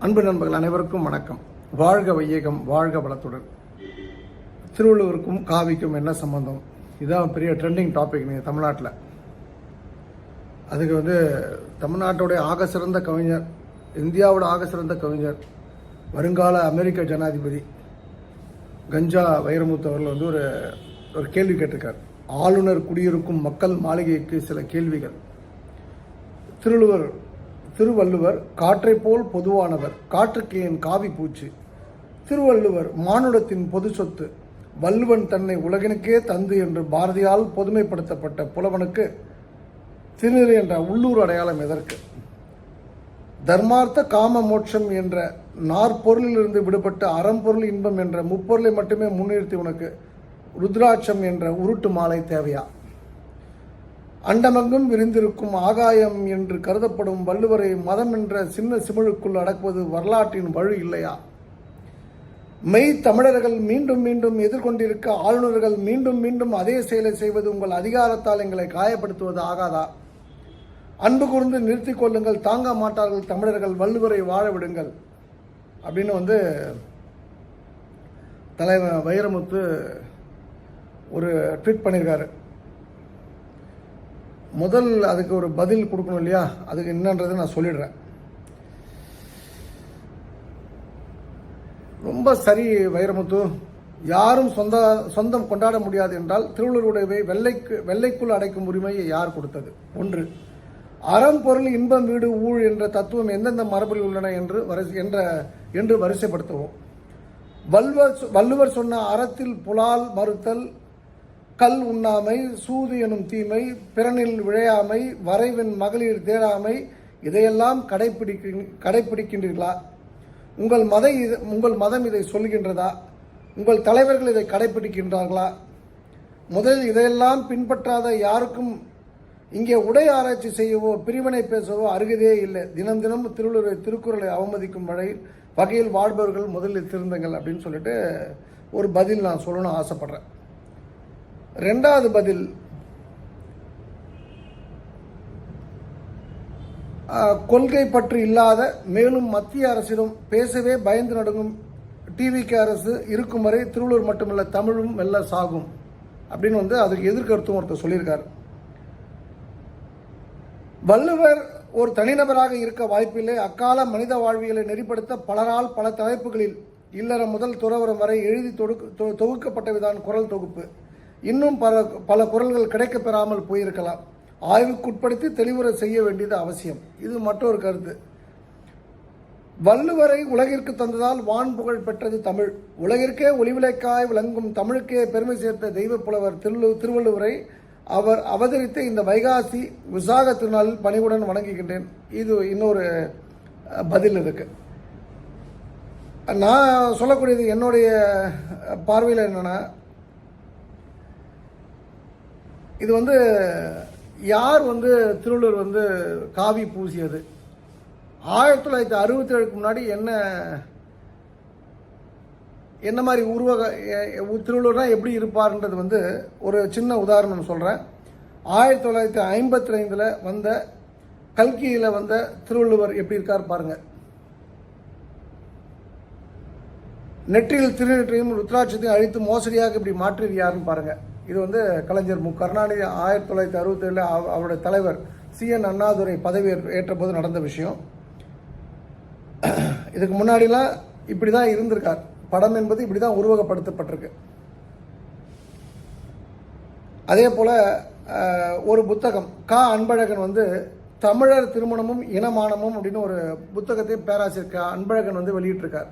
அன்பு நண்பர்கள் அனைவருக்கும் வணக்கம். வாழ்க வையகம், வாழ்க வளத்துடன். திருவள்ளுவருக்கும் காவிக்கும் என்ன சம்பந்தம்? இதுதான் பெரிய ட்ரெண்டிங் டாபிக் நீங்கள் தமிழ்நாட்டில். அதுக்கு தமிழ்நாட்டுடைய ஆக சிறந்த கவிஞர், இந்தியாவோட ஆக சிறந்த கவிஞர், வருங்கால அமெரிக்க ஜனாதிபதி கஞ்சா வைரமுத்து அவர்கள் ஒரு கேள்வி கேட்டிருக்கார். ஆளுநர் குடியிருக்கும் மக்கள் மாளிகைக்கு சில கேள்விகள். திருவள்ளுவர் காற்றை போல் பொதுவானவர், காற்றுக்கு ஏன் காவி பூச்சு. திருவள்ளுவர் மானுடத்தின் பொது சொத்து, வள்ளுவன் தன்னை உலகினுக்கே தந்து என்று பாரதியால் பொதுமைப்படுத்தப்பட்ட புலவனுக்கு திருநீறு என்ற உள்ளூர் அடையாளம் எதற்கு? தர்மார்த்த காம மோட்சம் என்ற நாற்பொருளிலிருந்து விடுபட்டு அறம்பொருள் இன்பம் என்ற முப்பொருளை மட்டுமே முன்னிறுத்தி உனக்கு ருத்ராட்சம் என்ற உருட்டு மாலை தேவையா? அண்டமங்கும் விரிந்திருக்கும் ஆகாயம் என்று கருதப்படும் வள்ளுவரை மதம் என்ற சின்ன சிமிழுக்குள் அடக்குவது வரலாற்றின் வழி இல்லையா? மெய் தமிழர்கள் மீண்டும் மீண்டும் எதிர்கொண்டிருக்க ஆளுநர்கள் மீண்டும் மீண்டும் அதே செயலை செய்வது உங்கள் அதிகாரத்தால் எங்களை காயப்படுத்துவது ஆகாதா? அன்பு கூர்ந்து நிறுத்திக் கொள்ளுங்கள், தாங்க மாட்டார்கள் தமிழர்கள், வள்ளுவரை வாழ விடுங்கள் அப்படின்னு தலைவர் வைரமுத்து ஒரு ட்வீட் பண்ணியிருக்காரு. அதுக்கு ஒரு பதில் கொடுக்கணும் இல்லையா? அதுக்கு என்னன்றதை நான் சொல்லிடுறேன். ரொம்ப சரி வைரமுத்து, யாரும் சொந்தம் கொண்டாட முடியாது என்றால் திருவள்ளுவருடைய வெள்ளைக்குள் அடைக்கும் உரிமையை யார் கொடுத்தது? ஒன்று. அறம் பொருள் இன்பம் வீடு ஊழ் என்ற தத்துவம் எந்தெந்த மரபில் உள்ளன என்று வரிசைப்படுத்துவோம். வள்ளுவர் சொன்ன அறத்தில் புலால் மறுத்தல், கல் உண்ணாமை, சூது எனும் தீமை, பிறனில் விழையாமை, வரைவின் மகளிர் தேடாமை, இதையெல்லாம் கடைபிடிக்கின்றீர்களா? உங்கள் மதம் இதை சொல்கின்றதா? உங்கள் தலைவர்கள் இதை கடைபிடிக்கின்றார்களா? முதலில் இதையெல்லாம் பின்பற்றாத யாருக்கும் இங்கே உடை ஆராய்ச்சி செய்யவோ பிரிவினை பேசவோ அருகதே இல்லை. தினம் தினம் திருக்குறளை அவமதிக்கும் வகையில் வாழ்பவர்கள் முதலில் திருந்துங்கள் அப்படின்னு சொல்லிட்டு ஒரு பதில் நான் சொல்லணும்னு ஆசைப்படுறேன். ரெண்டாவது பதில், கொள்கை பற்று இல்லாத, மேலும் மத்திய அரசிடம் பேசவே பயந்து நடுங்கும் டிவிகே அரசு இருக்கும் வரை திருவள்ளுவர் மட்டுமல்ல தமிழும் வெல்ல சாகும் அப்படின்னு அதுக்கு எதிர்கருத்தும் ஒருத்தர் சொல்லியிருக்காரு. வள்ளுவர் ஒரு தனிநபராக இருக்க வாய்ப்பில்லை. அக்கால மனித வாழ்வியலை நெறிப்படுத்த பலரால் பல தலைப்புகளில் இல்லறம் முதல் துறவரம் வரை எழுதி தொகுக்கப்பட்டவிதான் குரல் தொகுப்பு. இன்னும் பல குரல்கள் கிடைக்க பெறாமல் போயிருக்கலாம். ஆய்வுக்குட்படுத்தி தெளிவுரை செய்ய வேண்டியது அவசியம். இது மற்றொரு கருத்து. வள்ளுவரை உலகிற்கு தந்ததால் வான் புகழ் பெற்றது தமிழ். உலகிற்கே ஒளிவிளக்காய் விளங்கும் தமிழுக்கே பெருமை சேர்த்த தெய்வ புலவர் திருவள்ளுவரை அவர் அவதரித்த இந்த வைகாசி விசாக திருநாளில் பணிவுடன் வணங்குகின்றேன். இது இன்னொரு பதில் இருக்கு. நான் சொல்லக்கூடியது என்னுடைய பார்வையில் என்னன்னா, இது யார் திருவள்ளுவர் காவி பூசியது? 1967க்கு முன்னாடி என்ன மாதிரி திருவள்ளுவர்னா எப்படி இருப்பார்ன்றது ஒரு சின்ன உதாரணம் சொல்கிறேன். 1955 வந்த கல்கியில் திருவள்ளுவர் எப்படி இருக்கார் பாருங்க. நெற்றியில் திருநெற்றையும் ருத்ராட்சத்தையும் அழித்து மோசடியாக இப்படி மாற்றியது யாருன்னு பாருங்க. இது கலைஞர் கருணாநிதி 1967 அவருடைய தலைவர் CN அண்ணாதுரை பதவி ஏற்ற போது நடந்த விஷயம். இதுக்கு முன்னாடிலாம் இப்படி தான் இருந்திருக்கார். படம் என்பது இப்படி தான் உருவகப்படுத்தப்பட்டிருக்கு. அதே போல ஒரு புத்தகம் அன்பழகன் தமிழர் திருமணமும் இனமானமும் அப்படின்னு ஒரு புத்தகத்தை பேராசிரியர் அன்பழகன் வெளியிட்டிருக்கார்.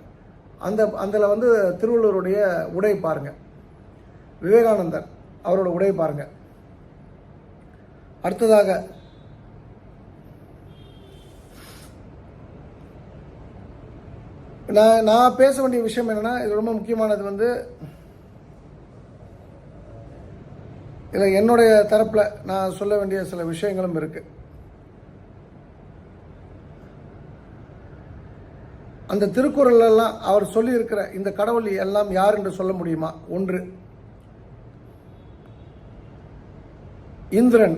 அதில் திருவள்ளுவருடைய உடை பாருங்க, விவேகானந்தர் அவரோட உடை பாருங்க. அடுத்ததாக நான் பேச வேண்டிய விஷயம் என்னன்னா, இது ரொம்ப முக்கியமானது. இதில் என்னுடைய தரப்பில் நான் சொல்ல வேண்டிய சில விஷயங்களும் இருக்கு. அந்த திருக்குறள்லாம் அவர் சொல்லி இருக்கிற இந்த கடவுள் எல்லாம் யார் என்று சொல்ல முடியுமா? ஒன்று, இந்திரன்,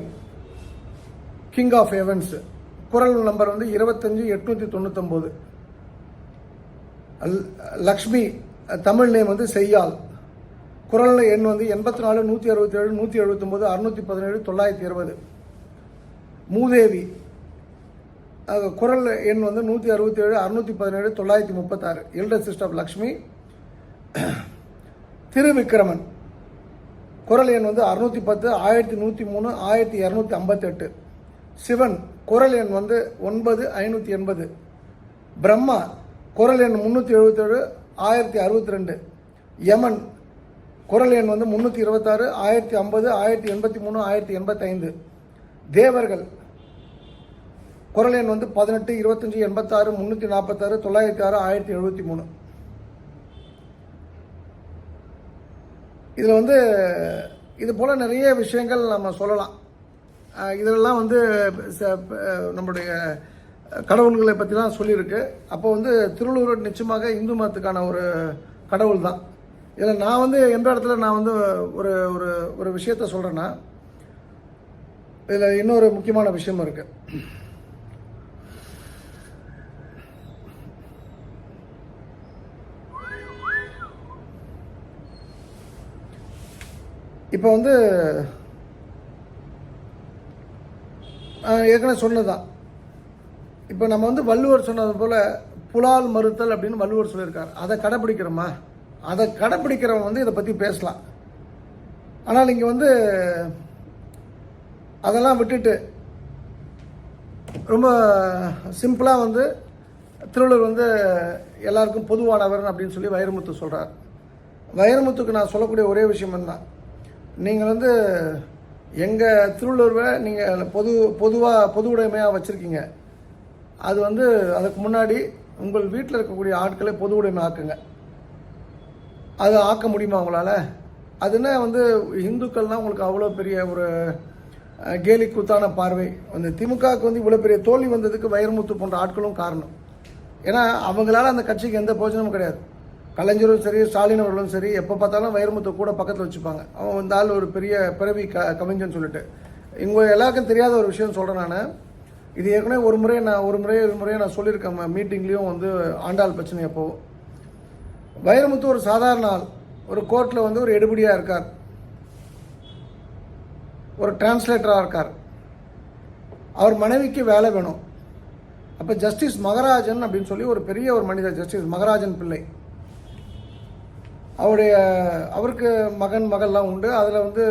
கிங் ஆஃப் ஹெவன்ஸ். குறள் நம்பர் 25,899. லக்ஷ்மி தமிழ் நேம் வந்து செய்யாள். குரல் எண் வந்து 84 167 179 617 920. மூதேவி குரல் எண் வந்து 167 617 936. Elder sister of Lakshmi. Thiruvikraman குரல் எண் வந்து 610 1103 1258. சிவன் குரல் எண் வந்து 9580. பிரம்மா குரல் எண் 377 1062. யமன் குரல் எண் வந்து 326 1050 1083 1085. தேவர்கள் குரல் எண் வந்து 18 25 86 346 906 1073. இதில் வந்து இது போல் நிறைய விஷயங்கள் நம்ம சொல்லலாம். இதெல்லாம் வந்து நம்முடைய கடவுள்களை பற்றிலாம் சொல்லியிருக்கு. அப்போ வந்து திருவள்ளுவர் நிச்சயமாக இந்து மதத்துக்கான ஒரு கடவுள் தான். இதில் நான் வந்து எந்த இடத்துல நான் வந்து ஒரு ஒரு ஒரு விஷயத்த சொல்கிறேன்னா, இதில் இன்னொரு முக்கியமான விஷயம் இருக்குது. இப்போ வந்து ஏற்கனவே சொன்னதுதான். இப்போ நம்ம வந்து வள்ளுவர் சொன்னது போல் புலால் மறுத்தல் அப்படின்னு வள்ளுவர் சொல்லியிருக்கார். அதை கடைப்பிடிக்கிறோமா? அதை கடைப்பிடிக்கிறவங்க வந்து இதை பற்றி பேசலாம். ஆனால் இங்கே வந்து அதெல்லாம் விட்டுட்டு ரொம்ப சிம்பிளாக வந்து திருவள்ளுவர் வந்து எல்லாருக்கும் பொதுவானவர் அப்படின்னு சொல்லி வைரமுத்து சொல்கிறார். வைரமுத்துக்கு நான் சொல்லக்கூடிய ஒரே விஷயம் என்ன, நீங்கள் வந்து எங்கள் திருவள்ளுவரை நீங்கள் பொது உடைமையாக வச்சுருக்கீங்க. அது வந்து அதுக்கு முன்னாடி உங்கள் வீட்டில் இருக்கக்கூடிய ஆட்களை பொது உடைமை ஆக்குங்க. அது ஆக்க முடியுமா உங்களால்? அதுனா வந்து இந்துக்கள்னால் உங்களுக்கு அவ்வளோ பெரிய ஒரு கேலி கூத்தான பார்வை. அந்த திமுகவுக்கு வந்து இவ்வளோ பெரிய தோல்வி வந்ததுக்கு வைரமுத்து போன்ற ஆட்களும் காரணம். ஏன்னா அவங்களால அந்த கட்சிக்கு எந்த பிரயோஜனமும் கிடையாது. கலைஞரும் சரி, ஸ்டாலின் அவர்களும் சரி, எப்போ பார்த்தாலும் வைரமுத்து கூட பக்கத்தில் வச்சுப்பாங்க. அவன் இந்த ஆள் ஒரு பெரிய பிறவி கவிஞன்னு சொல்லிட்டு. இவங்க எல்லாருக்கும் தெரியாத ஒரு விஷயம் சொல்கிறேன் நான். இது ஏற்கனவே ஒரு முறை நான் சொல்லியிருக்கேன் மீட்டிங்லேயும் வந்து ஆண்டாள் பிரச்சனை. அப்போ வைரமுத்து ஒரு சாதாரண ஆள், ஒரு கோர்ட்டில் வந்து ஒரு எடுபடியாக இருக்கார், ஒரு டிரான்ஸ்லேட்டராக இருக்கார். அவர் மனைவிக்கு வேலை வேணும். அப்போ ஜஸ்டிஸ் மகராஜன் அப்படின்னு சொல்லி ஒரு பெரிய ஒரு மனிதர், ஜஸ்டிஸ் மகராஜன் பிள்ளை, அவருக்கு மகள்லாம் உண்டு. அதில் வந்து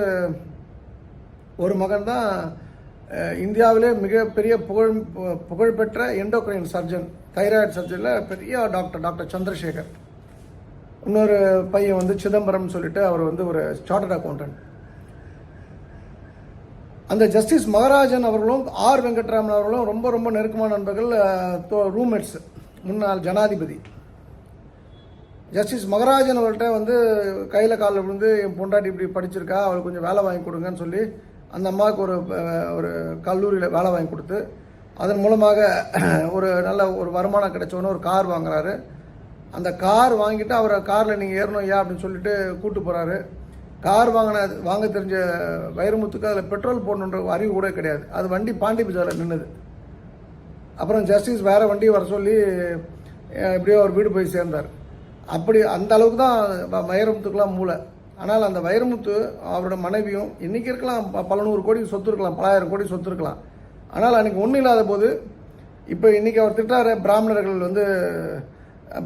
ஒரு மகன் தான் இந்தியாவிலே மிகப்பெரிய புகழ்பெற்ற எண்டோக்ரைன் சர்ஜன், தைராய்டு சர்ஜனில் பெரிய டாக்டர் சந்திரசேகர். இன்னொரு பையன் வந்து சிதம்பரம் சொல்லிட்டு அவர் வந்து ஒரு சார்ட்டர்ட் அக்கௌண்டன்ட். அந்த ஜஸ்டிஸ் மகராஜன் அவர்களும் ஆர் வெங்கட்ராமன் அவர்களும் ரொம்ப ரொம்ப நெருக்கமான நண்பர்கள், ரூம்மேட்ஸ். முன்னாள் ஜனாதிபதி ஜஸ்டிஸ் மகராஜன் அவர்கிட்ட வந்து கையில் காலில் விழுந்து என் பொண்டாட்டி இப்படி படிச்சிருக்கா, அவளுக்கு கொஞ்சம் வேலை வாங்கி கொடுங்கன்னு சொல்லி அந்த அம்மாவுக்கு ஒரு கல்லூரியில் வேலை வாங்கி கொடுத்து அதன் மூலமாக ஒரு நல்ல ஒரு வருமானம் கிடைச்சோன்னு ஒரு கார் வாங்குறாரு. அந்த கார் வாங்கிட்டு அவரை காரில் நீங்கள் ஏறணும் ஐயா அப்படின்னு சொல்லிட்டு கூப்பிட்டு போகிறாரு. கார் வாங்க தெரிஞ்ச வைரமுத்துக்கு அதில் பெட்ரோல் போடணுன்ற அறிவு கூட கிடையாது. அது வண்டி பாண்டி பஜாரில் நின்றுது. அப்புறம் ஜஸ்டிஸ் வேறு வண்டி வர சொல்லி எப்படியோ அவர் வீடு போய் சேர்ந்தார். அப்படி அந்த அளவுக்கு தான் வைரமுத்துக்கெலாம் மூளை. ஆனால் அந்த வைரமுத்து அவரோட மனைவியும் இன்றைக்கி இருக்கலாம், பல நூறு கோடி சொத்து இருக்கலாம், பலாயிரம் கோடி சொத்து இருக்கலாம். ஆனால் அன்றைக்கி ஒன்றும் இல்லாத போது இப்போ இன்றைக்கி அவர் திட்டார பிராமணர்கள் வந்து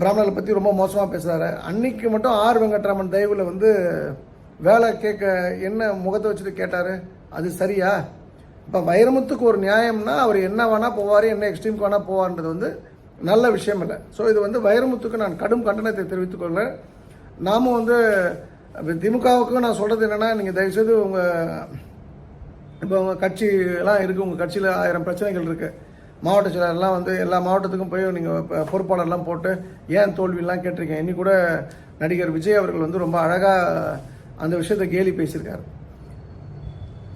பிராமணர்களை பற்றி ரொம்ப மோசமாக பேசுகிறாரு. அன்றைக்கி மட்டும் ஆர் வெங்கட்ராமன் தயவில் வந்து வேலை கேட்க என்ன முகத்தை வச்சுட்டு கேட்டார். அது சரியா? இப்போ வைரமுத்துக்கு ஒரு நியாயம்னா அவர் என்ன வேணால் போவார், என்ன எக்ஸ்ட்ரீமுக்கு வேணால் போவார்ன்றது வந்து நல்ல விஷயம் இல்லை. ஸோ இது வந்து வைரமுத்துக்கு நான் கடும் கண்டனத்தை தெரிவித்துக் கொள்கிறேன். நாமும் வந்து திமுகவுக்கும் நான் சொல்கிறது என்னென்னா, நீங்கள் தயவுசெய்து இப்போ உங்கள் கட்சியெல்லாம் இருக்குது, உங்கள் கட்சியில் 1000 பிரச்சனைகள் இருக்குது. மாவட்ட செயலர்லாம் வந்து எல்லா மாவட்டத்துக்கும் போய் நீங்கள் பொறுப்பாளர்லாம் போட்டு ஏன் தோல்வியெல்லாம் கேட்டிருக்கேன். இன்னி கூட நடிகர் விஜய் அவர்கள் வந்து ரொம்ப அழகாக அந்த விஷயத்தை கேலி பேசியிருக்காரு.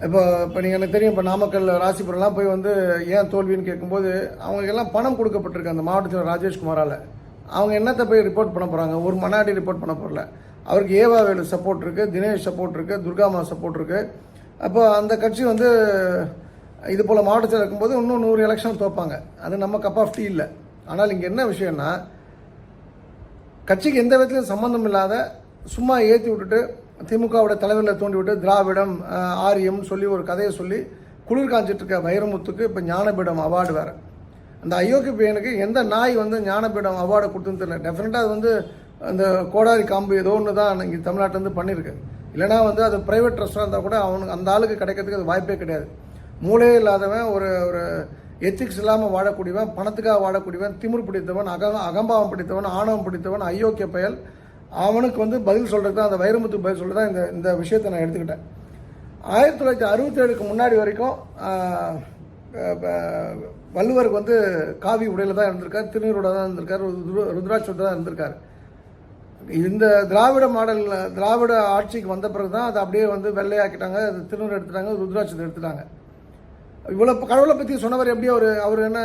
இப்போ நீங்கள் எனக்கு தெரியும், இப்போ நாமக்கல் ராசிபுரம்லாம் போய் வந்து ஏன் தோல்வின்னு கேட்கும்போது அவங்களுக்கெல்லாம் பணம் கொடுக்கப்பட்டிருக்கு அந்த மாவட்டத்தில் ராஜேஷ்குமாரால். அவங்க என்னத்தை போய் ரிப்போர்ட் பண்ண போகிறாங்க? ஒரு மண்ணாடி ரிப்போர்ட் பண்ண போகல. அவருக்கு ஏவாவேலு சப்போர்ட் இருக்குது, தினேஷ் சப்போர்ட் இருக்குது, துர்காமா சப்போர்ட் இருக்குது. அப்போ அந்த கட்சி வந்து இது போல் மாவட்டத்தில் இருக்கும்போது இன்னும் 100 எலெக்ஷன் தோப்பாங்க. அது நம்ம கப் ஆஃப் டீ இல்லை. ஆனால் இங்கே என்ன விஷயம்னா, கட்சிக்கு எந்த விதத்திலும் சம்பந்தம் இல்லாத சும்மா ஏற்றி விட்டுட்டு திமுகவோட தலைவர்களை தோண்டி விட்டு திராவிடம் ஆரியம் சொல்லி ஒரு கதையை சொல்லி குளிர் காஞ்சிட்டு இருக்க வைரமுத்துக்கு இப்போ ஞானபீடம் அவார்டு வேறு. அந்த அயோக்கிய பையனுக்கு எந்த நாய் வந்து ஞானபீடம் அவார்டை கொடுத்துன்னு தெரியல. டெஃபினட்டாக அது வந்து அந்த கோடாரி காம்பு ஏதோ ஒன்று தான் இங்கே தமிழ்நாட்டிலேருந்து பண்ணியிருக்கு. இல்லைனா வந்து அது ப்ரைவேட் ட்ரஸ்டாக இருந்தால் கூட அவனுக்கு அந்த ஆளுக்கு கிடைக்கிறதுக்கு அது வாய்ப்பே கிடையாது. மூளையே இல்லாதவன், ஒரு ஒரு எத்திக்ஸ் இல்லாமல் வாழக்கூடியவன், பணத்துக்காக வாழக்கூடியவன், திமிர் பிடித்தவன், அகம்பாவம் பிடித்தவன், ஆணவம் பிடித்தவன், அயோக்கிய பயல், அவனுக்கு வந்து பதில் சொல்கிறது தான், அந்த வைரமுத்துக்கு பதில் சொல்கிறது தான் இந்த விஷயத்தை நான் எடுத்துக்கிட்டேன். 1967க்கு முன்னாடி வரைக்கும் வள்ளுவருக்கு வந்து காவி உடையில தான் இருந்திருக்கார், திருநீரோட தான் இருந்திருக்கார், ருத்ராட்சோட தான் இருந்திருக்கார். இந்த திராவிட ஆட்சிக்கு வந்த பிறகு தான் அதை அப்படியே வந்து வெள்ளையாக்கிட்டாங்க, அது திருநூறு எடுத்துட்டாங்க, ருத்ராட்சத்தை எடுத்துட்டாங்க. இவ்வளோ கடவுளை பற்றி சொன்னவர் எப்படி அவர் என்ன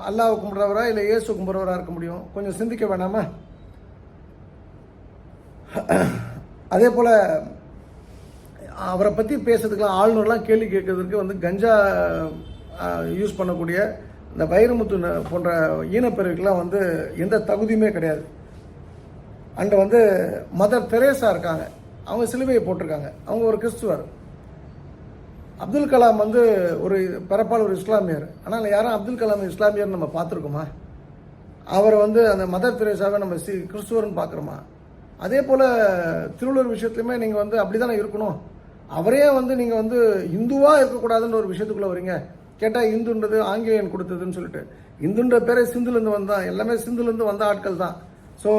அல்லாவை கும்பிட்றவரா இல்லை இயேசு கும்பிட்றவராக இருக்க முடியும்? கொஞ்சம் சிந்திக்க வேணாமா? அதே போல் அவரை பற்றி பேசுறதுக்கெலாம் ஆளுநர்லாம் கேள்வி கேட்கறதுக்கு வந்து கஞ்சா யூஸ் பண்ணக்கூடிய இந்த வைரமுத்து போன்ற ஈனப்பெருக்கெலாம் வந்து எந்த தகுதியுமே கிடையாது. அண்ட் வந்து மதர் தெரேசா இருக்காங்க, அவங்க சிலுவையை போட்டிருக்காங்க, அவங்க ஒரு கிறிஸ்துவர். அப்துல் கலாம் வந்து ஒரு பிறப்பால் ஒரு இஸ்லாமியர். ஆனால் யாரும் அப்துல் கலாம் இஸ்லாமியர் நம்ம பார்த்துருக்கோமா? அவரை வந்து அந்த மதர் தெரேசாவை நம்ம கிறிஸ்துவர்னு பார்க்குறோமா? அதே போல் திருவள்ளுவர் விஷயத்துலையுமே நீங்கள் வந்து அப்படி தானே இருக்கணும். அவரே வந்து நீங்கள் வந்து இந்துவாக இருக்கக்கூடாதுன்னு ஒரு விஷயத்துக்குள்ளே வரீங்க. கேட்டால் இந்துன்றது ஆங்கிலேயன் கொடுத்ததுன்னு சொல்லிட்டு, இந்துன்ற பேரே சிந்துலேருந்து வந்தான், எல்லாமே சிந்துலேருந்து வந்த ஆட்கள் தான். ஸோ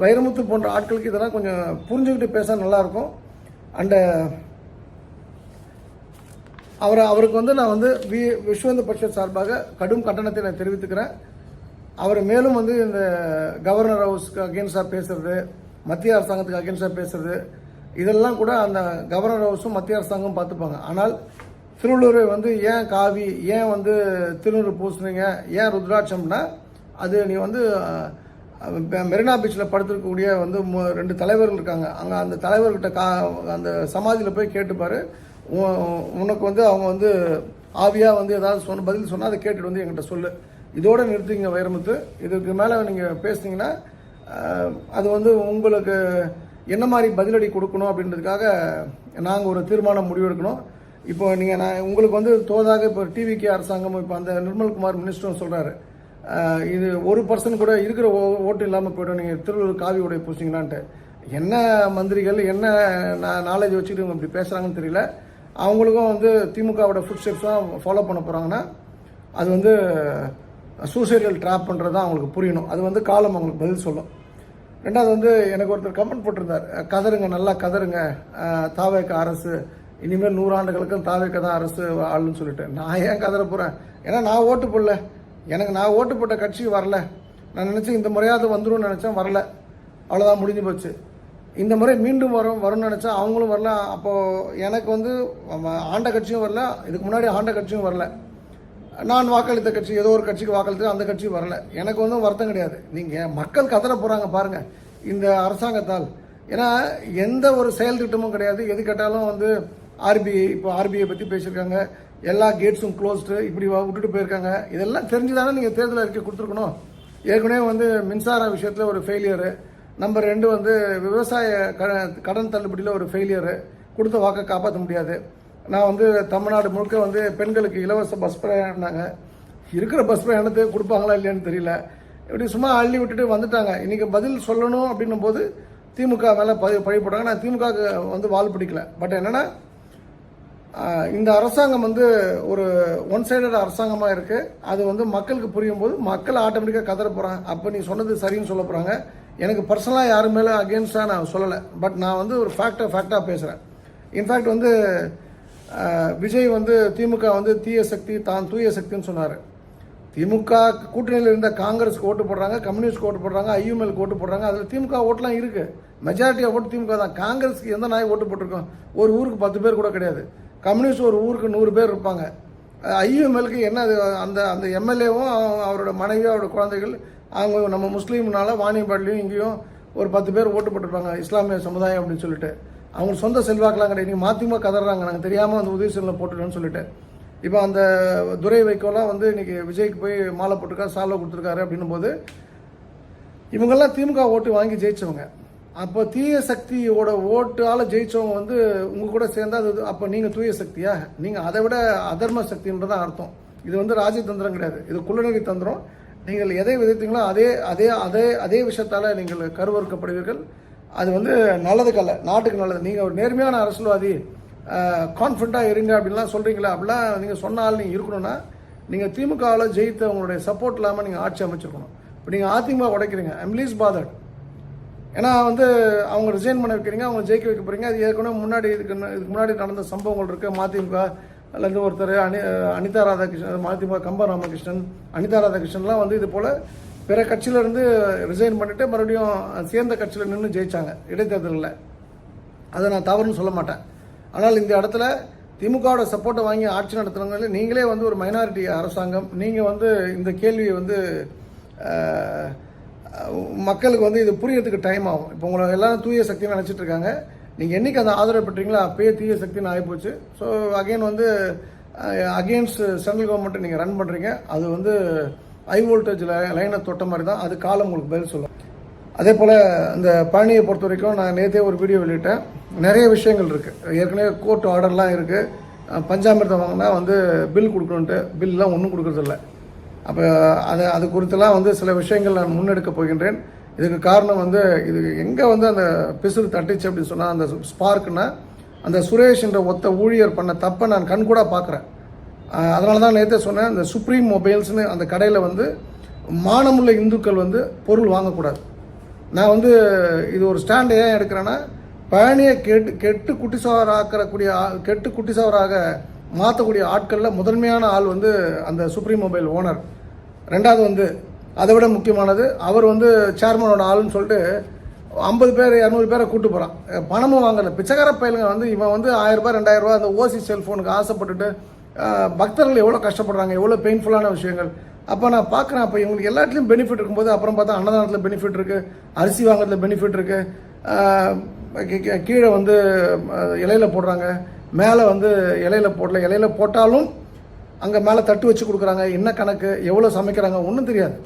வைரமுத்து போன்ற ஆட்களுக்கு இதெல்லாம் கொஞ்சம் புரிஞ்சுக்கிட்டு பேச நல்லாயிருக்கும். அண்டு அவருக்கு வந்து நான் வந்து விஸ்வ இந்து பரிஷத் சார்பாக கடும் கண்டனத்தை நான் தெரிவித்துக்கிறேன். அவர் மேலும் வந்து இந்த கவர்னர் ஹவுஸ்க்கு அகேன்ஸ்டாக பேசுறது, மத்திய அரசாங்கத்துக்கு அகேன்ஸ்டாக பேசுறது, இதெல்லாம் கூட அந்த கவர்னர் ஹவுஸும் மத்திய அரசாங்கம் பார்த்துப்பாங்க. ஆனால் திருவள்ளூரை வந்து ஏன் காவி, ஏன் வந்து திருநூறு பூசுனீங்க, ஏன் ருத்ராட்சம்னா, அது நீ வந்து மெரினா பீச்சில் படுத்திருக்கக்கூடிய வந்து 2 தலைவர்கள் இருக்காங்க, அங்கே அந்த தலைவர்கிட்ட அந்த சமாதியில் போய் கேட்டுப்பார். உனக்கு வந்து அவங்க வந்து ஆவியாக வந்து ஏதாவது பதில் சொன்னால் அதை கேட்டுட்டு வந்து என்கிட்ட சொல்லு. இதோடு நிறுத்திங்க வைரமுத்து. இதுக்கு மேலே நீங்கள் பேசுனீங்கன்னா அது வந்து உங்களுக்கு என்ன மாதிரி பதிலடி கொடுக்கணும் அப்படின்றதுக்காக நாங்கள் ஒரு தீர்மானம் முடிவெடுக்கணும். இப்போ நான் உங்களுக்கு வந்து தோதாக இப்போ டிவிகே அரசாங்கம் இப்போ அந்த நிர்மல்குமார் மினிஸ்டரும் சொல்கிறாரு, இது 1% கூட இருக்கிற ஓட்டு இல்லாமல் போய்டும் நீங்கள் திருவள்ளூர் காவி உடைய பூசிங்களான்ட்டு. என்ன மந்திரிகள் என்ன நாலேஜ் வச்சுட்டு இவங்க இப்படி பேசுகிறாங்கன்னு தெரியல. அவங்களுக்கும் வந்து திமுகவோட ஃபுட் ஸ்டெப்ஸ் தான் ஃபாலோ பண்ண போகிறாங்கன்னா அது வந்து சூசைடல் ட்ராப் பண்ணுறது தான் அவங்களுக்கு புரியணும். அது வந்து காலம் அவங்களுக்கு பதில் சொல்லும். ரெண்டாவது வந்து எனக்கு ஒருத்தர் கமெண்ட் போட்டிருந்தார், கதருங்க, நல்லா கதருங்க, தாவேக்க அரசு இனிமேல் 100 ஆண்டுகளுக்கும் தாவேக்க தான் அரசு ஆளுன்னு சொல்லிட்டு. நான் ஏன் கதற போகிறேன்? ஏன்னா நான் ஓட்டு போடல, நான் ஓட்டு போட்ட கட்சி வரல. நான் நினச்சேன் இந்த முறையாவது வந்துடும் நினச்சேன், வரல, அவ்வளோதான், முடிஞ்சு போச்சு. இந்த முறை மீண்டும் வரும்னு நினச்சா அவங்களும் வரல. அப்போது எனக்கு வந்து ஆண்ட கட்சியும் வரல, இதுக்கு முன்னாடி ஆண்ட கட்சியும் வரல. நான் வாக்களித்த கட்சி ஏதோ ஒரு கட்சிக்கு வாக்களித்து அந்த கட்சியும் வரல. எனக்கு வந்து வருத்தம் கிடையாது. நீங்கள் மக்கள் கதற போகிறாங்க பாருங்கள் இந்த அரசாங்கத்தால். ஏன்னா எந்த ஒரு செயல் திட்டமும் கிடையாது. எது கேட்டாலும் வந்து இப்போ ஆர்பிஐ பற்றி பேசியிருக்காங்க, எல்லா கேட்ஸும் க்ளோஸ்டு, இப்படி விட்டுட்டு போயிருக்காங்க. இதெல்லாம் தெரிஞ்சுதானே நீங்கள் தேர்தல் அறிக்கை கொடுத்துருக்கணும். ஏற்கனவே வந்து மின்சார விஷயத்தில் ஒரு ஃபெயிலியரு, நம்பர் 2 வந்து விவசாய கடன் தள்ளுபடியில் ஒரு ஃபெயிலியரு, கொடுத்த வாக்கை காப்பாற்ற முடியாது. நான் வந்து தமிழ்நாடு முழுக்க வந்து பெண்களுக்கு இலவச பஸ் பிரயாணம்னாங்க, இருக்கிற பஸ் பிரயாணத்தை கொடுப்பாங்களா இல்லையான்னு தெரியல. இப்படி சும்மா அள்ளி விட்டுட்டு வந்துட்டாங்க. இன்றைக்கி பதில் சொல்லணும் அப்படின்னும் போது திமுக மேலே பழி போட்டாங்க. நான் திமுகவுக்கு வந்து வால் பிடிக்கல. பட் என்னென்னா இந்த அரசாங்கம் வந்து ஒரு ஒன் சைடட் அரசாங்கமாக இருக்குது. அது வந்து மக்களுக்கு புரியும் போது மக்கள் ஆட்டோமேட்டிக்காக கதற போகிறாங்க. அப்போ நீ சொன்னது சரின்னு சொல்ல போகிறாங்க. எனக்கு பர்சனலாக யாரு மேலே அகேன்ஸ்டாக நான் சொல்லலை. பட் நான் வந்து ஒரு ஃபேக்டாக பேசுகிறேன். இன்ஃபேக்ட் வந்து விஜய் வந்து திமுக வந்து தீய சக்தி, தான் தூய சக்தின்னு சொன்னார். திமுக கூட்டணியில் இருந்த காங்கிரஸ்க்கு ஓட்டு போடுறாங்க, கம்யூனிஸ்ட்க்கு ஓட்டு போடுறாங்க, ஐயூஎம்எல்க்கு ஓட்டு போடுறாங்க. அதில் திமுக ஓட்டுலாம் இருக்குது. மெஜாரிட்டியாக ஓட்டு திமுக தான். காங்கிரஸ்க்கு எந்த நாய் ஓட்டு போட்டிருக்கோம்? ஒரு ஊருக்கு 10 பேர் கூட கிடையாது. கம்யூனிஸ்ட் ஒரு ஊருக்கு 100 பேர் இருப்பாங்க. ஐயூஎம்எல்க்கு என்ன அந்த அந்த எம்எல்ஏவும் அவரோட மனைவியும் அவரோட குழந்தைகள், அவங்க நம்ம முஸ்லீம்னால வாணியம்பாடிலையும் இங்கேயும் ஒரு 10 பேர் ஓட்டு போட்டிருப்பாங்க, இஸ்லாமிய சமுதாயம் அப்படின்னு சொல்லிட்டு. அவங்க சொந்த செல்வாக்கெலாம் கிடையாது. நீங்கள் மாற்றிமா கதறாங்க, நாங்கள் தெரியாமல் அந்த உதவி செல்லில் போட்டுட்டோன்னு சொல்லிட்டு. இப்போ அந்த துரை வைக்கோலாம் வந்து இன்றைக்கி விஜய்க்கு போய் மாலை போட்டிருக்காரு, சாலை கொடுத்துருக்காரு அப்படின்னும் போது இவங்கெல்லாம் திமுக ஓட்டு வாங்கி ஜெயிச்சவங்க. அப்போ தீய சக்தியோட ஓட்டால் ஜெயிச்சவங்க வந்து உங்கள் கூட சேர்ந்தா அது அப்போ நீங்கள் தூய சக்தியா? நீங்கள் அதை விட அதர்ம சக்தின்றதான் அர்த்தம். இது வந்து ராஜதந்திரம் கிடையாது, இது குள்ளநெறி தந்திரம். நீங்கள் எதை விதைத்தீங்களோ அதே அதே அதே அதே விஷயத்தால் நீங்கள் கருவறுக்கப்படுவீர்கள். அது வந்து நல்லதுக்கல்ல, நாட்டுக்கு நல்லது. நீங்கள் ஒரு நேர்மையான அரசியல்வாதி, கான்ஃபிடண்ட்டாக இருங்க அப்படின்லாம் சொல்கிறீங்களா? அப்படிலாம் நீங்கள் சொன்னால் நீங்கள் இருக்கணும்னா நீங்கள் திமுகவில் ஜெயித்த உங்களுடைய சப்போர்ட் இல்லாமல் நீங்கள் ஆட்சி அமைச்சிருக்கணும். இப்போ நீங்கள் அதிமுக உடைக்கிறீங்க, ஐம் லீஸ் பாதர்ட். ஏன்னா வந்து அவங்க ரிசைன் பண்ண வைக்கிறீங்க, அவங்க ஜெயிக்க வைக்க போகிறீங்க. அது ஏற்கனவே முன்னாடி இதுக்கு முன்னாடி நடந்த சம்பவங்கள் இருக்குது. மதிமுகலேருந்து ஒருத்தர் அனிதா ராதாகிருஷ்ணன், மதிமுக கம்ப ராமகிருஷ்ணன், அனிதா ராதாகிருஷ்ணன்லாம் வந்து இது போல் பிற கட்சியிலேருந்து ரிசைன் பண்ணிவிட்டு மறுபடியும் சேர்ந்த கட்சியில் நின்று ஜெயித்தாங்க இடைத்தேர்தலில். அதை நான் தவறுன்னு சொல்ல மாட்டேன். ஆனால் இந்த இடத்துல திமுகவோட சப்போர்ட்டை வாங்கி ஆட்சி நடத்துகிறவங்களே நீங்களே வந்து ஒரு மைனாரிட்டி அரசாங்கம். நீங்கள் வந்து இந்த கேள்வியை வந்து மக்களுக்கு வந்து இது புரியறதுக்கு டைம் ஆகும். இப்போ உங்களை எல்லாரும் தூய சக்தின்னு நினச்சிட்டு இருக்காங்க. நீங்கள் என்றைக்கு அந்த ஆதரவு பெற்றீங்களோ அப்பயே தீய சக்தின்னு ஆகிப்போச்சு. ஸோ அகெயின் வந்து அகெயின்ஸ்ட் சென்ட்ரல் கவர்மெண்ட்டை நீங்கள் ரன் பண்ணுறீங்க. அது வந்து ஹை வோல்டேஜில் லைனை தொட்ட மாதிரி தான். அது காலம் உங்களுக்கு பதில் சொல்லும். அதே போல் இந்த பழனியை பொறுத்த வரைக்கும் நான் நேற்றே ஒரு வீடியோ வெளியிட்டேன். நிறைய விஷயங்கள் இருக்குது. ஏற்கனவே கோர்ட் ஆர்டர்லாம் இருக்குது. பஞ்சாமிர்தம் வாங்கினா வந்து பில் கொடுக்கணுன்ட்டு பில்லாம் ஒன்றும் கொடுக்குறதில்ல. அப்போ அது குறித்தெல்லாம் வந்து சில விஷயங்கள் நான் முன்னெடுக்க போகின்றேன். இதுக்கு காரணம் வந்து இது எங்கே வந்து அந்த பிசுறு தட்டிச்சு அப்படின்னு சொன்னால் அந்த ஸ்பார்க்குன்னா அந்த சுரேஷ் என்ற ஒத்த ஊழியர் பண்ண தப்பை நான் கண்கூட பார்க்குறேன். அதனால தான் நேற்றே சொன்னேன், இந்த சுப்ரீம் மொபைல்ஸ்னு அந்த கடையில் வந்து மானமுள்ள இந்துக்கள் வந்து பொருள் வாங்கக்கூடாது. நான் வந்து இது ஒரு ஸ்டாண்டு ஏன் எடுக்கிறேன்னா, பழனியை கெட்டு குட்டிசவராக மாற்றக்கூடிய ஆட்களில் முதன்மையான ஆள் வந்து அந்த சுப்ரீம் மொபைல் ஓனர். ரெண்டாவது வந்து அதை விட முக்கியமானது, அவர் வந்து சேர்மனோட ஆளுன்னு சொல்லிட்டு 50 பேர் 200 பேரை கூப்பிட்டு போகிறான். பணமும் வாங்கலை. பிச்சைக்கார பயிலுங்க வந்து இவன் வந்து 1000 ரூபாய் 2000 ரூபா அந்த ஓசி செல்ஃபோனுக்கு ஆசைப்பட்டுட்டு பக்தர்கள் எவ்வளோ கஷ்டப்படுறாங்க, எவ்வளோ பெயின்ஃபுல்லான விஷயங்கள். அப்போ நான் பார்க்குறேன், அப்போ இவங்களுக்கு எல்லாத்துலேயும் பெனிஃபிட் இருக்கும்போது அப்புறம் பார்த்தா அன்னதானத்தில் பெனிஃபிட் இருக்குது, அரிசி வாங்குறதுல பெனிஃபிட் இருக்குது, கீழே வந்து இலையில் போடுறாங்க, மேலே வந்து இலையில் போட்டாலும் அங்கே மேலே தட்டு வச்சு கொடுக்குறாங்க. என்ன கணக்கு, எவ்வளோ சமைக்கிறாங்க ஒன்றும் தெரியாது.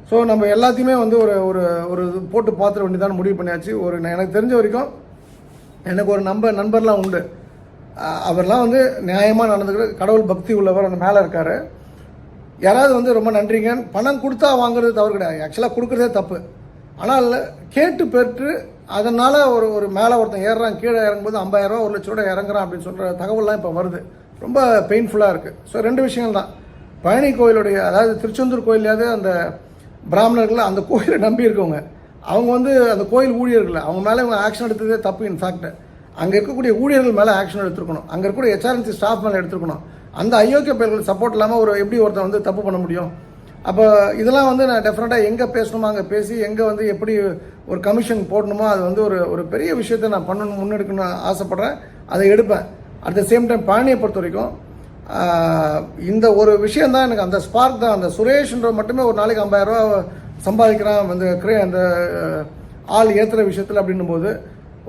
ஸோ நம்ம எல்லாத்தையுமே வந்து ஒரு ஒரு போட்டு பார்த்துட வேண்டியதான் முடிவு பண்ணியாச்சு. எனக்கு தெரிஞ்ச வரைக்கும் எனக்கு ஒரு நண்பர்லாம் உண்டு. அவர்லாம் வந்து நியாயமாக நடந்துக்கிற கடவுள் பக்தி உள்ளவர், அந்த மேலே இருக்கார். யாராவது வந்து ரொம்ப நன்றிங்க, பணம் கொடுத்தா வாங்குறது தவறு கிடையாது, ஆக்சுவலாக கொடுக்குறதே தப்பு. ஆனால் கேட்டு பெற்று அதனால் ஒரு மேலே ஒருத்தன் ஏறுறான், கீழே இறங்கும்போது 50,000 ரூபா 1 லட்ச ரூபா இறங்குறான் அப்படின்னு சொல்கிற தகவல்லாம் இப்போ வருது. ரொம்ப பெயின்ஃபுல்லாக இருக்குது. ஸோ 2 விஷயங்கள் தான். பழனி கோயிலுடைய, அதாவது திருச்செந்தூர் கோயிலையாவது அந்த பிராமணர்கள் அந்த கோயிலை நம்பி இருக்கவங்க, அவங்க வந்து அந்த கோயில் ஊழியர்கள், அவங்க மேலே இவங்க ஆக்ஷன் எடுத்ததே தப்பு. இன்ஃபேக்ட் அங்கே இருக்கக்கூடிய ஊழியர்கள் மேலே ஆக்ஷன் எடுத்துருக்கணும், அங்கே இருக்கக்கூடிய HRNC ஸ்டாஃப் மேலே எடுத்துருக்கணும். அந்த அயோக்கிய பேர்கள் சப்போர்ட் இல்லாமல் எப்படி ஒருத்தர் வந்து தப்பு பண்ண முடியும்? அப்போ இதெல்லாம் வந்து நான் டெஃபினட்டாக எங்கே பேசணுமோ அங்கே பேசி, எங்கே வந்து எப்படி ஒரு கமிஷன் போடணுமோ அது வந்து ஒரு பெரிய விஷயத்தை நான் முன்னெடுக்கணும்னு ஆசைப்பட்றேன். அதை எடுப்பேன். அட் த சேம் டைம் பழனியை பொறுத்த வரைக்கும் இந்த ஒரு விஷயந்தான் எனக்கு அந்த ஸ்பார்க் தான். அந்த சுரேஷ்ன்ற மட்டுமே ஒரு நாளைக்கு 50,000 ரூபா சம்பாதிக்கிறான் அந்த ஆள் ஏற்றுற விஷயத்தில் அப்படின்னும் போது,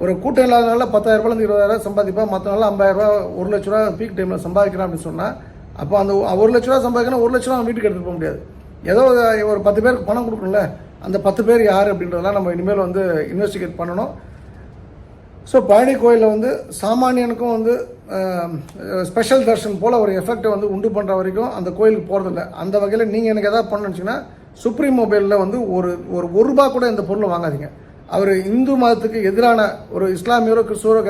ஒரு கூட்டம் இல்லாதனால 10,000 ரூபாயிலேருந்து 20,000 சம்பாதிப்பேன், மற்ற நாள் 50,000 ரூபா 1 லட்ச ரூபா பீக் டைமில் சம்பாதிக்கிறான் அப்படின்னு சொன்னால், அப்போ அந்த 1 லட்ச ரூபா சம்பாதிக்கணும், 1 லட்ச ரூபா வீட்டுக்கு எடுத்துகிட்டு போக முடியாது. ஏதோ ஒரு 10 பேருக்கு பணம் கொடுக்கணும்ல, அந்த 10 பேர் யார் அப்படின்றதெல்லாம் நம்ம இனிமேல் வந்து இன்வெஸ்டிகேட் பண்ணணும். ஸோ பழனி கோயிலில் வந்து சாமானியனுக்கும் வந்து ஸ்பெஷல் தர்ஷன் போல் ஒரு எஃபெக்டை வந்து உண்டு பண்ணுற வரைக்கும் அந்த கோயிலுக்கு போகிறதில்ல. அந்த வகையில் நீங்கள் எனக்கு எதாவது பண்ணணுச்சிங்கன்னா சுப்ரீம் மொபைலில் வந்து ஒரு ரூபா கூட இந்த பொருளை வாங்காதீங்க. அவர் இந்து மதத்துக்கு எதிரான, ஒரு இஸ்லாமியரோ கிறிஸ்துவரோ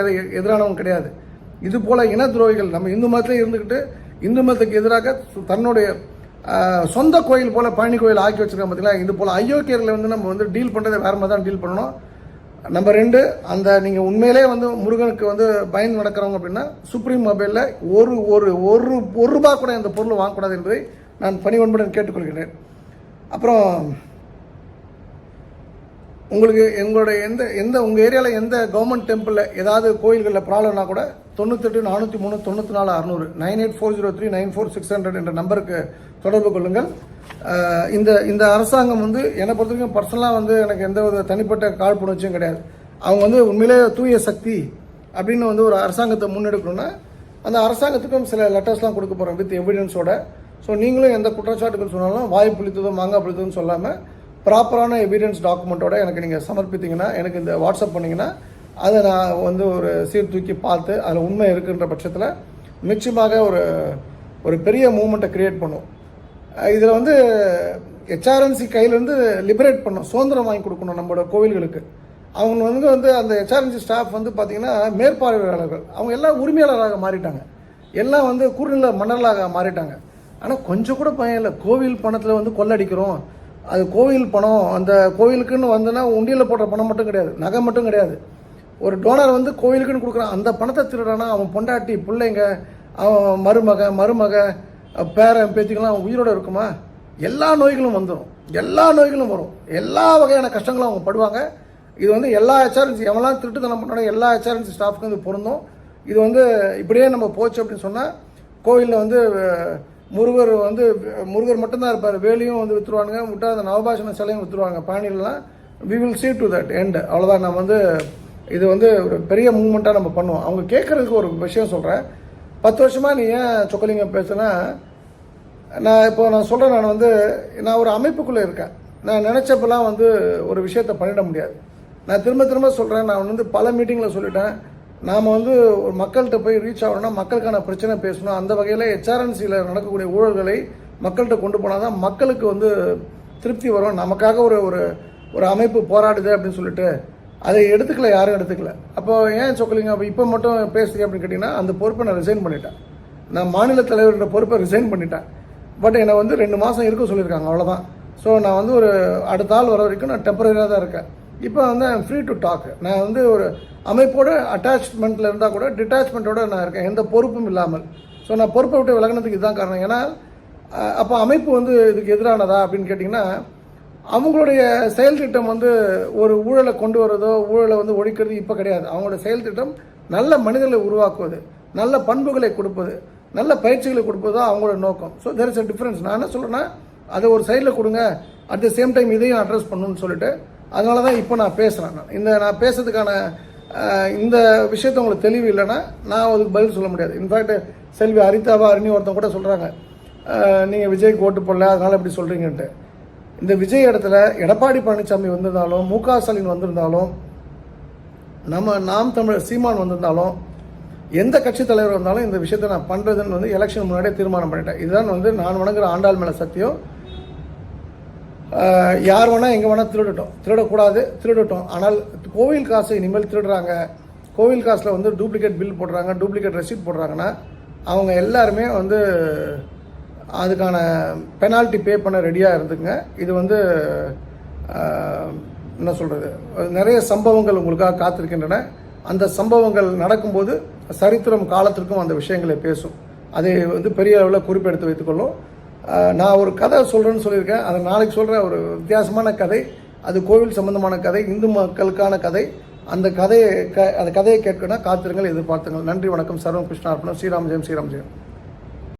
எதிரானவங்க கிடையாது. இது போல் இன துரோகிகள் நம்ம இந்து மதத்திலே இருந்துக்கிட்டு இந்து மதத்துக்கு எதிராக தன்னுடைய சொந்த கோயில் போல் பழனி கோயில் ஆக்கி வச்சுருக்கோம் பார்த்தீங்களா. இது போல் அயோக்கியர்களை வந்து நம்ம வந்து டீல் பண்ணுறதை வேறு மாதிரி தான் டீல் பண்ணணும். நம்பர் 2, அந்த நீங்கள் உண்மையிலே வந்து முருகனுக்கு வந்து பயந்து நடக்கிறவங்க அப்படின்னா சுப்ரீம் மொபைலில் ஒரு ரூபா கூட இந்த பொருள் வாங்கக்கூடாது என்பதை நான் பணிவன்புடன் கேட்டுக்கொள்கிறேன். அப்புறம் உங்களுக்கு எங்களுடைய உங்கள் ஏரியாவில் எந்த கவர்மெண்ட் டெம்பிளில் ஏதாவது கோயில்களில் ப்ராப்ளம்னா கூட 98 403 94 600 984039 94600 என்ற நம்பருக்கு தொடர்பு கொள்ளுங்கள். இந்த அரசாங்கம் வந்து என்னை பொறுத்த வரைக்கும் பர்சனலாக வந்து எனக்கு எந்த ஒரு தனிப்பட்ட காழ்ப்புணர்ச்சியும் கிடையாது. அவங்க வந்து உண்மையிலே தூய சக்தி அப்படின்னு வந்து ஒரு அரசாங்கத்தை முன்னெடுக்கணும்னா அந்த அரசாங்கத்துக்கும் சில லெட்டர்ஸ்லாம் கொடுக்க போகிறோம் வித் எவிடன்ஸோட. ஸோ நீங்களும் எந்த குற்றச்சாட்டுகள் சொன்னாலும் வாய் புளித்ததும் மாங்காய் புளித்ததும் சொல்லாமல் ப்ராப்பரான எவிடன்ஸ் டாக்குமெண்ட்டோட எனக்கு நீங்கள் சமர்ப்பித்தீங்கன்னா, எனக்கு இந்த வாட்ஸ்அப் பண்ணிங்கன்னா, அதை நான் வந்து ஒரு சீர்தூக்கி பார்த்து அதில் உண்மை இருக்குன்ற பட்சத்தில் நிச்சயமாக ஒரு பெரிய மூமெண்ட்டை க்ரியேட் பண்ணும். இதில் வந்து ஹெச்ஆர்என்சி கையிலேருந்து லிபரேட் பண்ணணும், சுதந்திரம் வாங்கி கொடுக்கணும் நம்மளோட கோவில்களுக்கு. அவங்க வந்து அந்த ஹெச்ஆர்என்சி ஸ்டாஃப் வந்து பார்த்திங்கன்னா மேற்பார்வையாளர்கள், அவங்க எல்லாம் உரிமையாளராக மாறிட்டாங்க, எல்லாம் வந்து குறுநில மன்னர்களாக மாறிட்டாங்க. ஆனால் கொஞ்சம் கூட பயம் இல்லை. கோவில் பணத்தில் வந்து கொள்ளடிக்கிறோம், அது கோவில் பணம், அந்த கோவிலுக்குன்னு வந்துன்னா உண்டியில் போடுற பணம் மட்டும் கிடையாது, நகை மட்டும் கிடையாது. ஒரு டோனர் வந்து கோவிலுக்குன்னு கொடுக்குறான், அந்த பணத்தை திருடானா அவன் பொண்டாட்டி பிள்ளைங்க, அவன் மருமக பேரன் பேத்திக்கெல்லாம் உயிரோடு இருக்குமா? எல்லா நோய்களும் வந்துடும், எல்லா நோய்களும் வரும், எல்லா வகையான கஷ்டங்களும் அவங்க படுவாங்க. இது வந்து எல்லா ஹெச்ஆர்என்சி எவெல்லாம் திருட்டுத்தனம் பண்ணோட எல்லா ஹெச்ஆர்என்சி ஸ்டாஃப்க்கும் இது பொருந்தும். இது வந்து இப்படியே நம்ம போச்சு அப்படின்னு சொன்னால் கோவிலில் வந்து முருகர் மட்டும்தான் இருப்பார், வேலையும் வந்து விற்றுருவானுங்க, விட்டா அந்த நவபாஷண சிலையும் விற்றுருவாங்க பழனிலாம். We will see to that end. அவ்வளோதான். நம்ம வந்து இது வந்து ஒரு பெரிய மூமெண்ட்டாக நம்ம பண்ணுவோம். அவங்க கேட்குறதுக்கு ஒரு விஷயம் சொல்கிறேன். 10 வருஷமாக நீ ஏன் சொக்கலிங்கம் பேசுனா, நான் சொல்கிறேன், நான் ஒரு அமைப்புக்குள்ளே இருக்கேன். நான் நினச்சப்பெல்லாம் வந்து ஒரு விஷயத்தை பண்ணிட முடியாது. நான் திரும்ப சொல்கிறேன், நான் வந்து பல மீட்டிங்கில் சொல்லிட்டேன், நாம் வந்து ஒரு மக்கள்கிட்ட போய் ரீச் ஆகணும்னா மக்களுக்கான பிரச்சனை பேசணும். அந்த வகையில் ஹெச்ஆர்என்சியில் நடக்கக்கூடிய ஊழல்களை மக்கள்கிட்ட கொண்டு போனால் தான் மக்களுக்கு வந்து திருப்தி வரும். நமக்காக ஒரு அமைப்பு போராடுது அப்படின்னு சொல்லிட்டு அதை யாரும் எடுத்துக்கல. அப்போ ஏன் சொக்கலிங்க அப்போ இப்போ மட்டும் பேசுறீங்க அப்படின்னு கேட்டிங்கன்னா, அந்த பொறுப்பை நான் ரிசைன் பண்ணிட்டேன். நான் மாநில தலைவரோட பொறுப்பை ரிசைன் பண்ணிட்டேன். பட் என்னை வந்து 2 மாதம் இருக்க சொல்லியிருக்காங்க, அவ்வளோதான். ஸோ நான் வந்து ஒரு அடுத்த ஆள் வர வரைக்கும் நான் டெம்பரரியாக தான் இருக்கேன். இப்போ வந்து I am free to talk. நான் வந்து ஒரு அமைப்போட அட்டாச்மெண்ட்டில் இருந்தால் கூட டிட்டாச்மெண்ட்டோட நான் இருக்கேன், எந்த பொறுப்பும் இல்லாமல். ஸோ நான் பொறுப்பை விட்டு விலகினதுக்கு இதுதான் காரணம். ஏன்னா அப்போ அமைப்பு வந்து இதுக்கு எதிரானதா அப்படின்னு கேட்டிங்கன்னா, அவங்களுடைய செயல் திட்டம் வந்து ஒரு ஊழலை கொண்டு வரதோ ஊழலை வந்து ஒழிக்கிறது இப்போ கிடையாது. அவங்களோட செயல் திட்டம் நல்ல மனிதர்களை உருவாக்குவது, நல்ல பண்புகளை கொடுப்பது, நல்ல பயிற்சிகளை கொடுப்பது தான் அவங்களோட நோக்கம். So there is a difference. நான் என்ன சொல்கிறேன்னா, அதை ஒரு சைடில் கொடுங்க, அட் த சேம் டைம் இதையும் அட்ரஸ் பண்ணணும்னு சொல்லிட்டு அதனால தான் இப்போ நான் பேசுகிறேன். நான் பேசுறதுக்கான இந்த விஷயத்த உங்களுக்கு தெளிவு இல்லைன்னா நான் அதுக்கு பதில் சொல்ல முடியாது. இன்ஃபேக்ட் செல்வி அரிதாவா அருணி ஒருத்தன் கூட சொல்கிறாங்க, நீங்கள் விஜய்க்கு ஓட்டு போடல அதனால் எப்படி சொல்கிறீங்கன்ட்டு. இந்த விஜய் இடத்துல எடப்பாடி பழனிசாமி வந்திருந்தாலும், முக ஸ்டாலின் வந்திருந்தாலும், நாம் தமிழர் சீமான் வந்திருந்தாலும், எந்த கட்சி தலைவர் வந்தாலும் இந்த விஷயத்தை நான் பண்ணுறதுன்னு வந்து எலெக்ஷன் முன்னாடியே தீர்மானம் பண்ணிட்டேன். இதுதான் வந்து நான் வணங்குற ஆண்டாள் மேலே சத்தியம். யார் வேணால் எங்கே வேணால் திருடக்கூடாது, திருடட்டும். ஆனால் கோவில் காசு இனிமேல் திருடுறாங்க, கோவில் காசில் வந்து டூப்ளிகேட் பில் போடுறாங்க, டூப்ளிகேட் ரெசிப்ட் போடுறாங்கன்னா அவங்க எல்லாருமே வந்து அதுக்கான பெனால்ட்டி பே பண்ண ரெடியாக இருந்துக்குங்க. இது வந்து என்ன சொல்கிறது, நிறைய சம்பவங்கள் உங்களுக்காக காத்திருக்கின்றன. அந்த சம்பவங்கள் நடக்கும்போது சரித்திரம் காலத்திற்கும் அந்த விஷயங்களை பேசும். அதை வந்து பெரிய அளவில் குறிப்பெடுத்து வைத்துக்கொள்ளும். நான் ஒரு கதை சொல்கிறேன்னு சொல்லியிருக்கேன், அதை நாளைக்கு சொல்கிற ஒரு வித்தியாசமான கதை. அது கோவில் சம்பந்தமான கதை, இந்து மக்களுக்கான கதை. அந்த கதையை கேட்கணும்னா காத்திருங்கள், எதிர்பார்த்துங்கள். நன்றி, வணக்கம். சர்வம் கிருஷ்ணார்ப்பணம். ஸ்ரீராம் ஜெயம்.